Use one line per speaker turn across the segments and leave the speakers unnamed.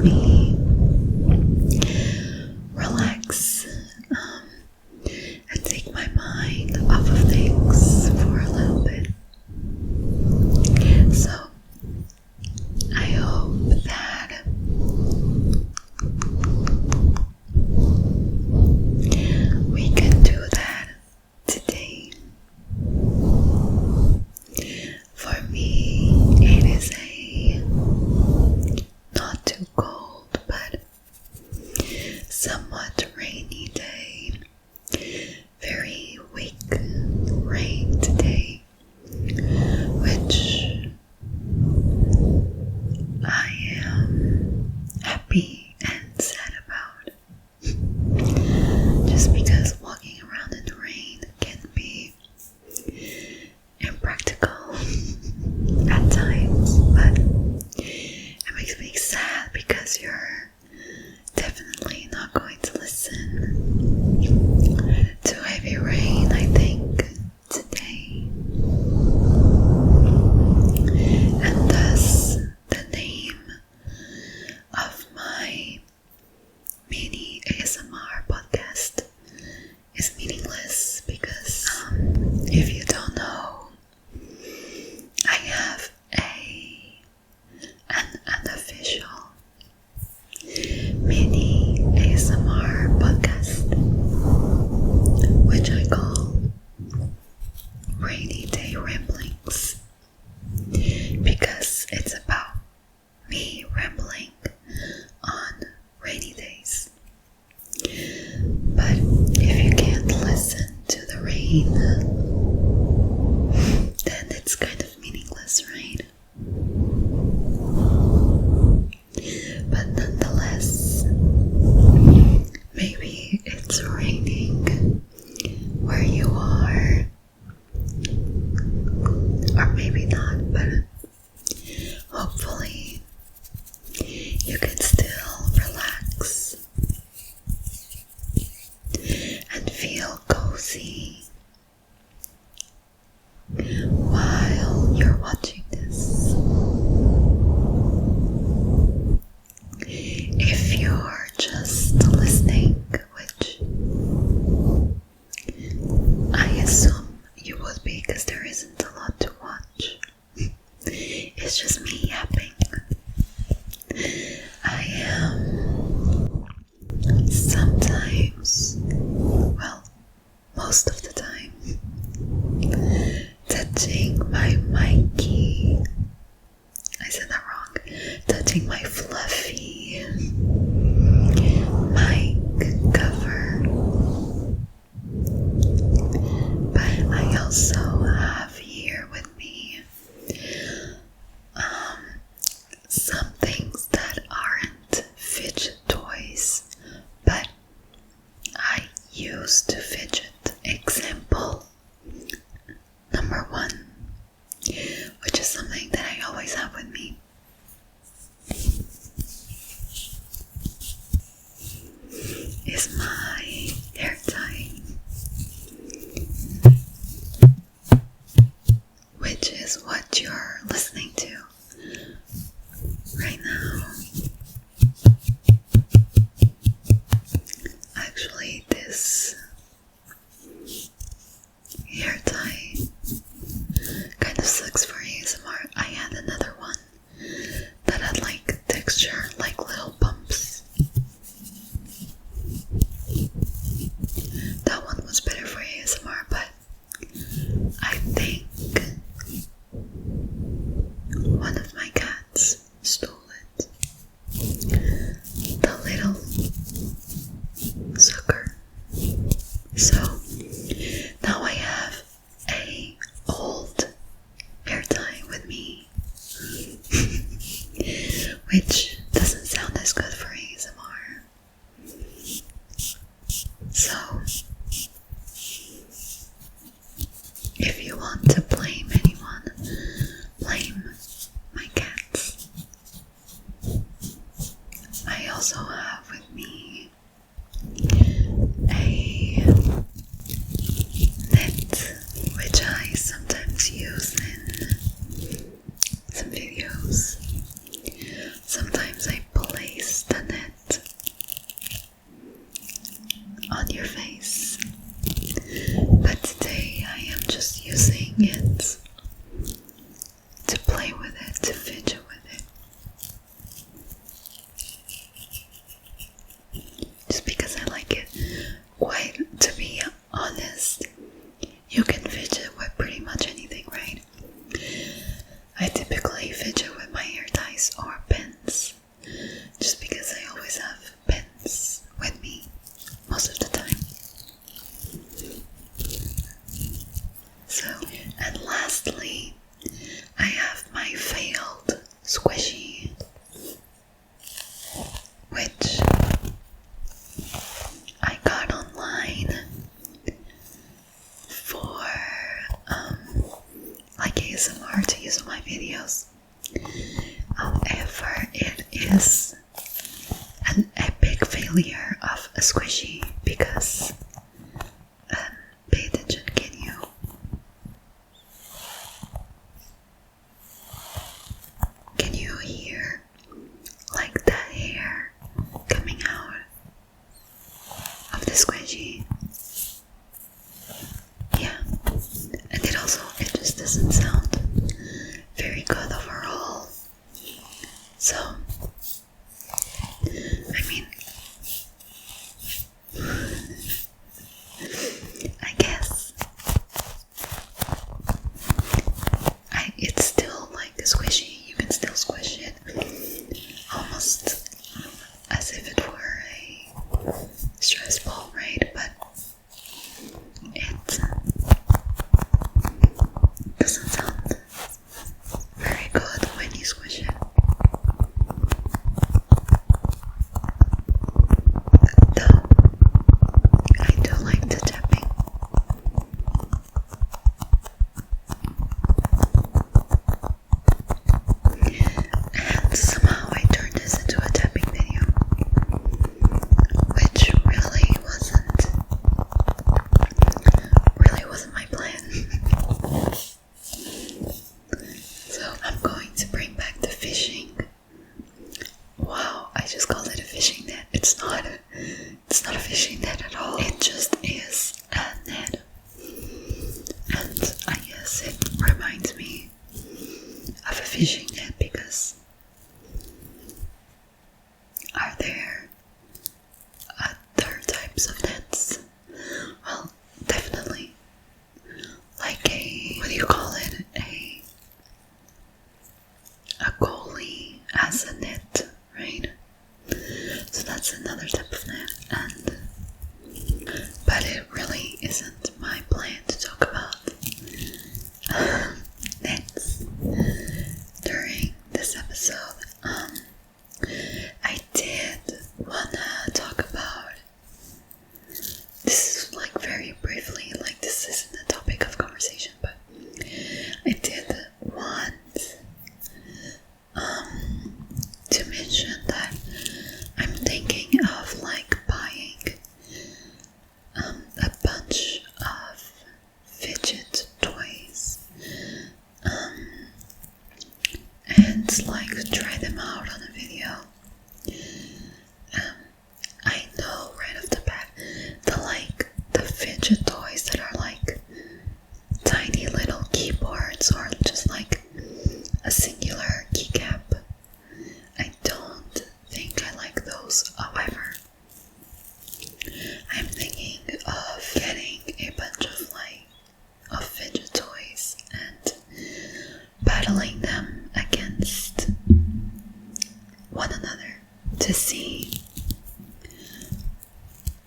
me relax and take my mind off of things for a little bit. So I hope that we can do that today. For me, it is a not too cold but somewhat rainy day. Very weak rain today, which I am happy and sad about. Just because walking around in the rain can be impractical at times, but it makes me sad because you're definitely not going to listen to heavy rain, I think, today. And thus, the name of my mini ASMR podcast is meaningless because, if you don't know, I have an unofficial mini ASMR podcast, which I call Rainy Day Ramblings, because it's about me rambling on rainy days. But if you can't listen to the rain, then it's kind of meaningless, right? But nonetheless, maybe it's raining where you are, or maybe not, but hopefully you can still relax and feel cozy while you're watching this. If you're just listening, which I assume you would be because there isn't a lot to watch, it's just me yapping. I am sometimes, well, most of the time, touching my Mikey. I said that wrong. Touching my fluffy mic cover. But I also have here with me some things that aren't fidget toys, but I used to fidget. Example number 1, which is something that I always have with me, is my hair tie, which is what you're listening to right now. Actually, this hair tie kind of sucks for ASMR. I had another one that had like texture, like little bumps. That one was better for ASMR, but I think one of my cats stole it. The little sucker. So now I have a old hair tie with me, which doesn't sound as good for ASMR. So if you want to blame anyone, blame my cats. I also have with me a net, which I sometimes use in some videos. Sometimes I place play with it, to fidget with it. Just because I like it. Quite, to be honest, you can fidget with pretty much anything, right? I typically fidget with my hair ties or pins, just because I always have pins with me most of the time. So, and lastly, I have my failed squishy, which I got online for like ASMR to use on my videos. However, it is an epic failure of a squishy because pay attention, can you? Can you hear like the hair coming out of the squishy? Yeah, and it just doesn't sound very good overall. So, I mean, I guess it's still like squishy. You can still squish it almost as if it were a stress ball, right? But it doesn't sound very good when you squish it. Though I do like the tapping. And somehow I turned this into a tapping video, which really wasn't my plan. So I'm going to bring back the fishing. Wow, I just called it a fishing net. It's not a fishing net at all. It just is a net. And I guess it reminds me of a fishing net because are there other types of nets? Well, definitely. Like what do you call it? A goalie as a net, right? So that's another type of net, but it really isn't my plan to talk about nets during this episode. I did wanna talk about, this is like very briefly, like this isn't a topic of conversation, but I did want to mention that I'm thinking of like buying a bunch of fidget toys and like try them out on a video. I know right off the bat the fidget toys that are like tiny little keyboards or just like a singular keycap. I don't think I like those. However, I'm thinking of getting a bunch of fidget toys and battling them against one another to see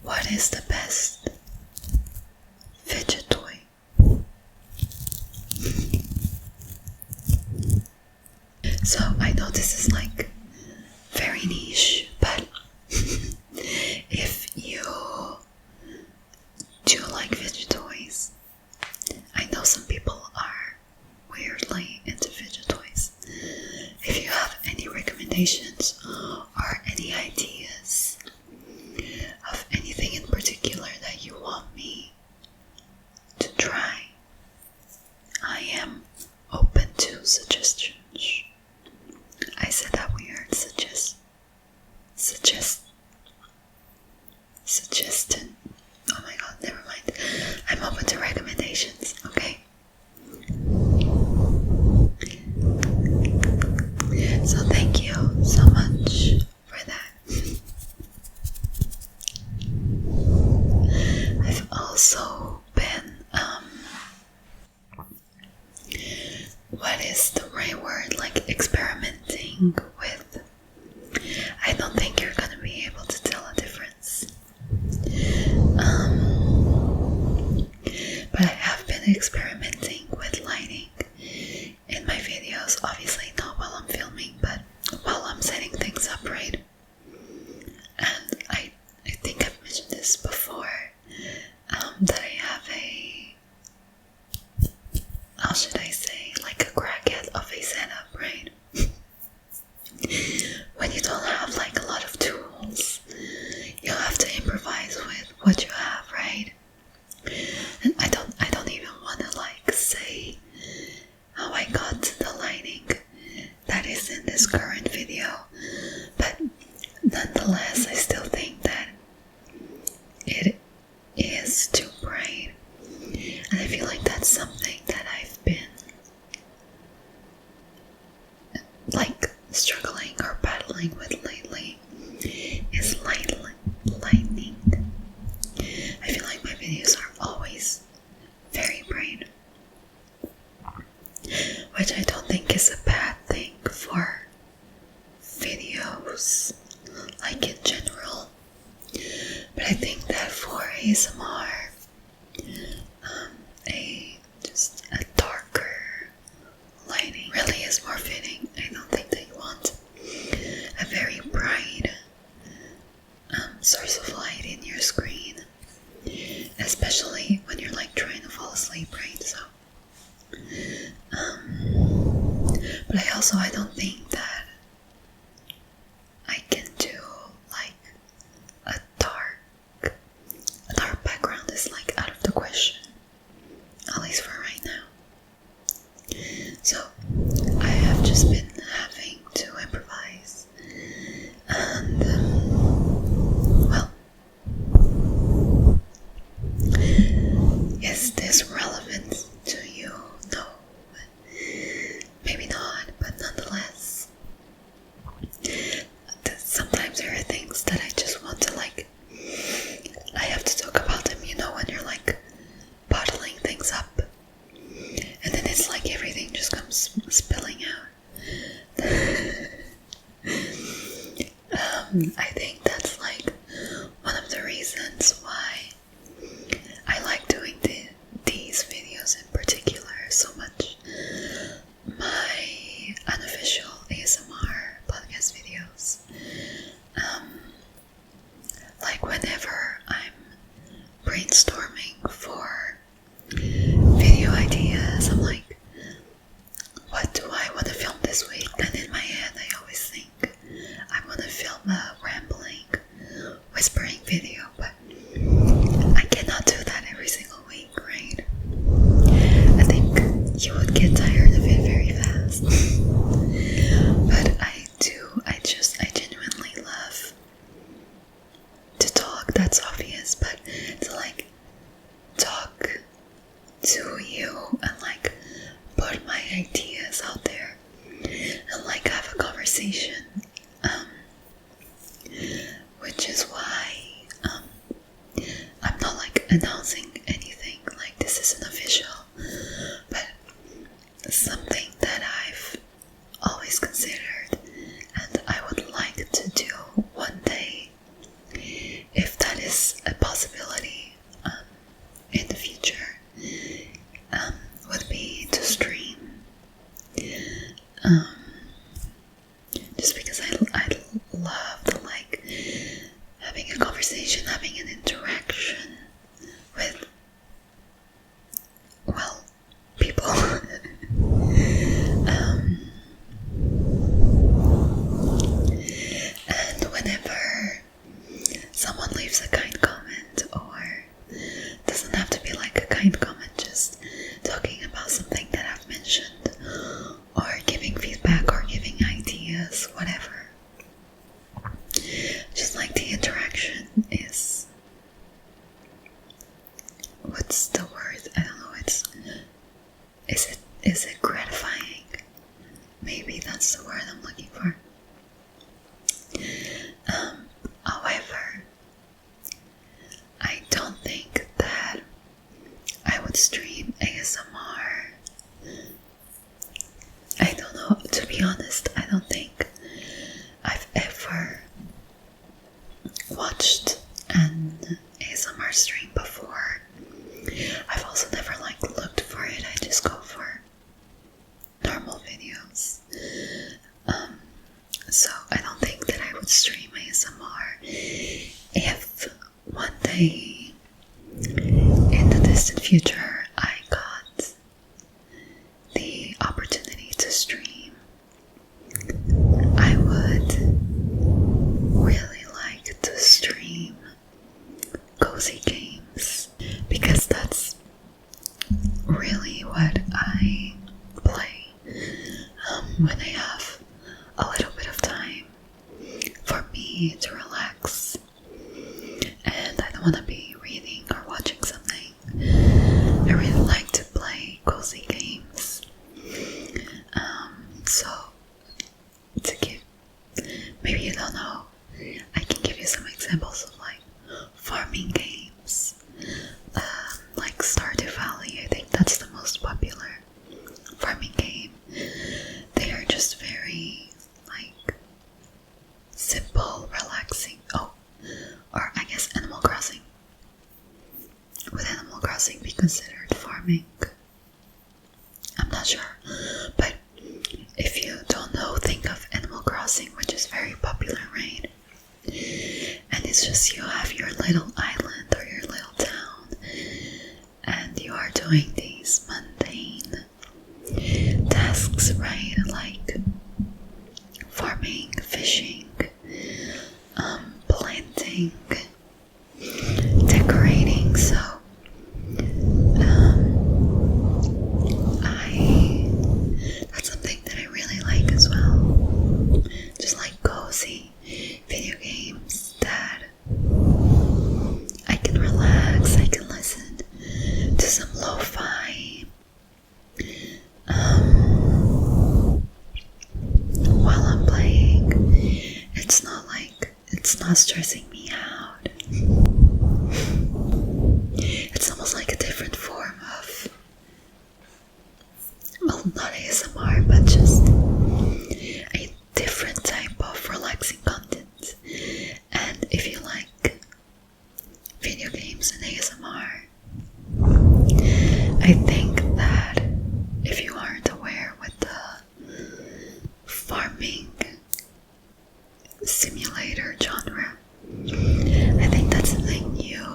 what is the best fidget toy. So I know this is like very niche, but if you do like fidget toys, I know some people are weirdly into fidget toys. If you have any recommendations or any ideas of anything in particular that you want me to try, I am open to suggestions. I said that weird. Suggestion. Oh my god, never mind. I'm open to recommendations, okay? So thank you so much for that. I've also been, what is the right word, like experimenting with, I don't think you're gonna be able to tell a difference. But I have been experimenting with lighting in my videos, obviously not while I'm filming, but while I'm setting things up, right? And I think I've mentioned this before, that I have a, how should I say, like a crackhead of a setup, right? When you don't have like a lot of tools, you have to improvise with what you have, right? And I don't even want to like say how I got to the lighting that is in this current video, but nonetheless I still think that it is too bright, and I feel like that's something that I've been like struggling or battling with lately, is lightning. I feel like my videos are always very bright, which I don't think is a bad thing for videos, like in general. But I think that for ASMR, just a darker lighting really is more fitting. I don't think that you want a very bright source of light in your screen, especially when you're like trying to fall asleep, right? So but I don't think that I can do like a dark background is like out of the question, at least for right now. So I have just been having to improvise, and well, is this relevant to you? No, maybe not, but nonetheless, sometimes there are things that I just want to like, I have to talk about them, you know, when you're like bottling things up, and then it's like everything just comes spilling out. I think that's like one of the reasons why I like doing these videos in particular so much. My unofficial ASMR podcast videos. Like whenever I'm brainstorming for video ideas, I'm like, what do I want to film this week? And in my head I always think I want to film a rambling, whispering video, but I cannot do that every single week, right? I think you would get tired of it very fast. But I genuinely love to talk, that's obvious, but to like talk to you and like put my ideas out there and like have a conversation, which is why I'm not like announcing anything, like this isn't official, but something that I've always considered and I would like to do one day, if that is a possibility in the future, would be to stream, just because I love the like having a conversation, having an interaction with, well, people. And whenever someone leaves a kind comment, or doesn't have to be like a kind comment, just talking about something that I've mentioned, or giving feedback or giving ideas, whatever, just like the interaction is, what's the word? I don't know, is it gratifying? Maybe maybe that's the word I'm looking for. However, I don't think that I would stream ASMR. I don't know, to be honest, I don't think I've ever watched an ASMR stream before. I've also never looked for it, I just go for normal videos. So I don't think that I would stream ASMR. If one day in the distant future I got the opportunity to stream, I would really like to stream cozy games, because that's really what I play when I have a little bit of time for me to relax and I don't want to be reading or watching something. I really like to play cozy games. So to give, maybe you don't know, I can give you some examples of farming games, like Stardew Valley. I think that's the most popular farming game. They are just very simple, relaxing. Oh, or I guess Animal Crossing. Would Animal Crossing be considered farming? I'm not sure, but if you don't know, think of Animal Crossing, which is very popular, right? And it's just you have your little island or your little town, and you are doing these mundane tasks, right? Like farming, fishing, planting, decorating. So that's something that I really like as well. Just like cozy video games that I can relax, I can listen to some lo-fi while I'm playing. It's not stressing me out. It's almost like a different form of, well, not ASMR, but just a different type of relaxing content. And if you like video games and ASMR, I think that if you aren't aware with the farming simulator genre, I think that's something you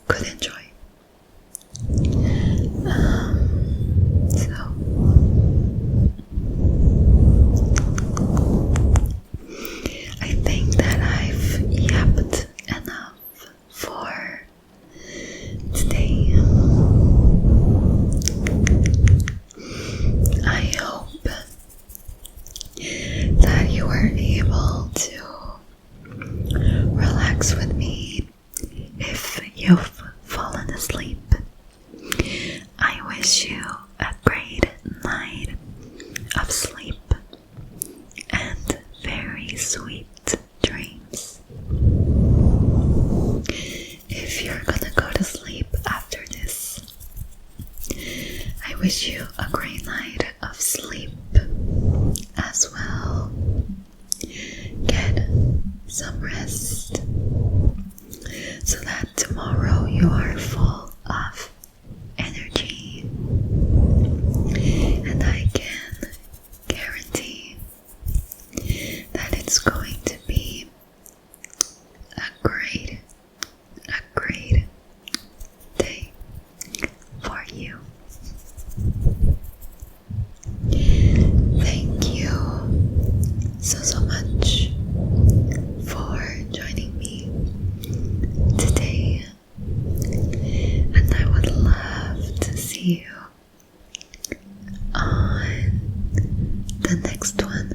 could enjoy. So I think that I've yapped enough for today. I hope that you were able to relax with me. If you've fallen asleep, I wish you a great night of sleep and very sweet dreams. If you're gonna go to sleep after this, I wish you a great night of sleep as well. Get some rest so that tomorrow you are full of energy, and I can guarantee that it's going to be a great day for you. Thank you so much for joining me today, and I would love to see you on the next one.